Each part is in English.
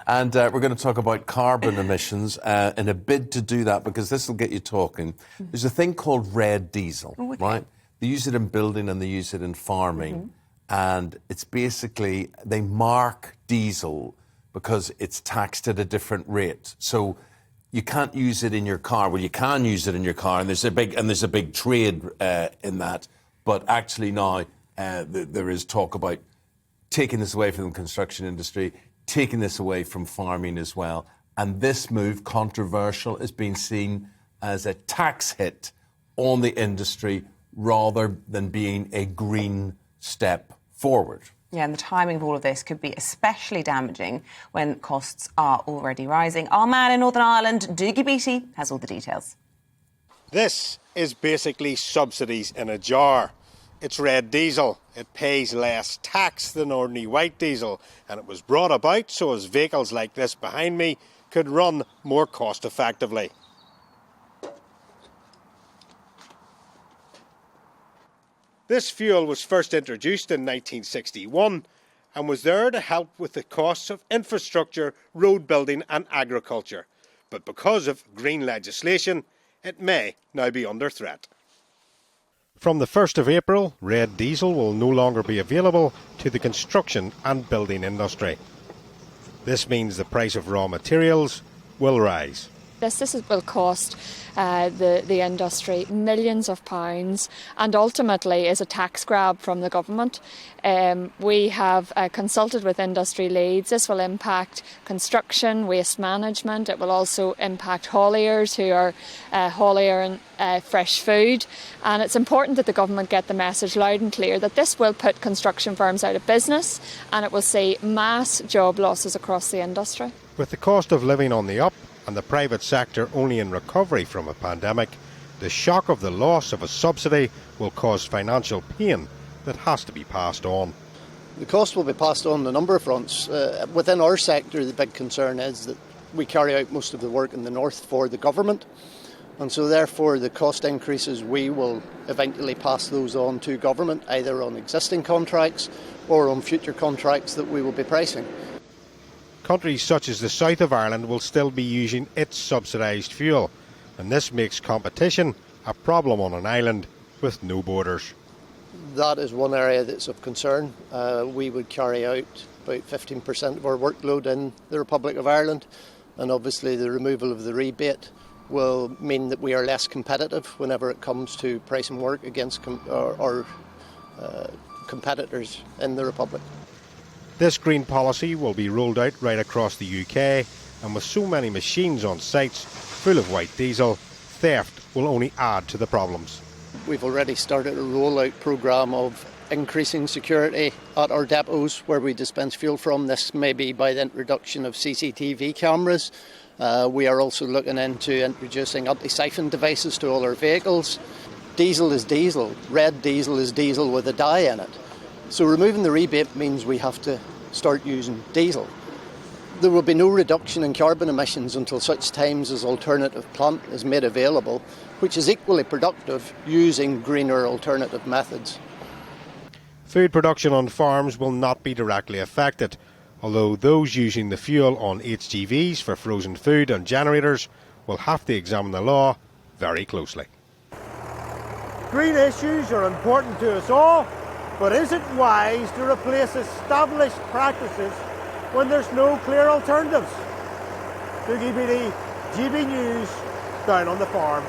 And we're going to talk about carbon emissions in a bid to do that, because this will get you talking. There's a thing called red diesel, right? They use it in building and they use it in farming. And it's basically, they mark diesel because it's taxed at a different rate. So you can't use it in your car. Well, you can use it in your car, and there's a big trade in that. But actually now there is talk about taking this away from the construction industry, taking this away from farming as well. And this move, controversial, is being seen as a tax hit on the industry rather than being a green step forward. Yeah, and the timing of all of this could be especially damaging when costs are already rising. Our man in Northern Ireland, Dougie Beattie, has all the details. This is basically subsidies in a jar. It's red diesel. It pays less tax than ordinary white diesel, and it was brought about so as vehicles like this behind me could run more cost effectively. This fuel was first introduced in 1961 and was there to help with the costs of infrastructure, road building and agriculture. But because of green legislation, it may now be under threat. From the 1st of April, red diesel will no longer be available to the construction and building industry. This means the price of raw materials will rise. This will cost the industry millions of pounds, and ultimately is a tax grab from the government. We have consulted with industry leads. This will impact construction, waste management. It will also impact hauliers who are hauliering fresh food. And it's important that the government get the message loud and clear that this will put construction firms out of business, and it will see mass job losses across the industry. With the cost of living on the up and the private sector only in recovery from a pandemic, the shock of the loss of a subsidy will cause financial pain that has to be passed on. The cost will be passed on a number of fronts. Within our sector, the big concern is that we carry out most of the work in the north for the government, and so therefore the cost increases, we will eventually pass those on to government, either on existing contracts or on future contracts that we will be pricing. Countries such as the south of Ireland will still be using its subsidised fuel, and this makes competition a problem on an island with no borders. That is one area that's of concern. We would carry out about 15% of our workload in the Republic of Ireland, and obviously the removal of the rebate will mean that we are less competitive whenever it comes to pricing work against our competitors in the Republic. This green policy will be rolled out right across the UK, and with so many machines on sites full of white diesel, theft will only add to the problems. We've already started a rollout programme of increasing security at our depots where we dispense fuel from. This may be by the introduction of CCTV cameras. We are also looking into introducing anti-siphon devices to all our vehicles. Diesel is diesel. Red diesel is diesel with a dye in it. So removing the rebate means we have to start using diesel. There will be no reduction in carbon emissions until such times as alternative plant is made available, which is equally productive using greener alternative methods. Food production on farms will not be directly affected, although those using the fuel on HGVs for frozen food and generators will have to examine the law very closely. Green issues are important to us all, but is it wise to replace established practices when there's no clear alternatives? Dougie Beattie, GB News, down on the farm.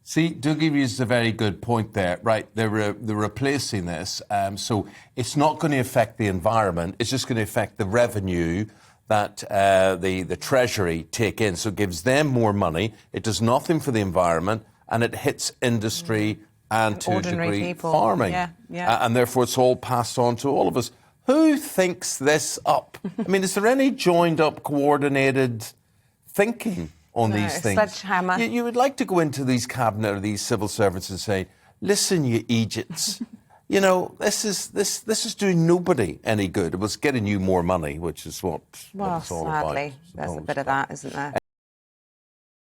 See, Dougie raises a very good point there, right? They're replacing this, so it's not going to affect the environment. It's just going to affect the revenue that the Treasury take in. So it gives them more money. It does nothing for the environment, and it hits industry and to a degree farming. And therefore it's all passed on to all of us. Who thinks this up? I mean, is there any joined up, coordinated thinking on these things? Sledgehammer. You would like to go into these cabinet or these civil servants and say, listen, you Egypts, you know, this is doing nobody any good. It was getting you more money, which is what it's all about. Well, sadly, there's a bit of that, isn't there?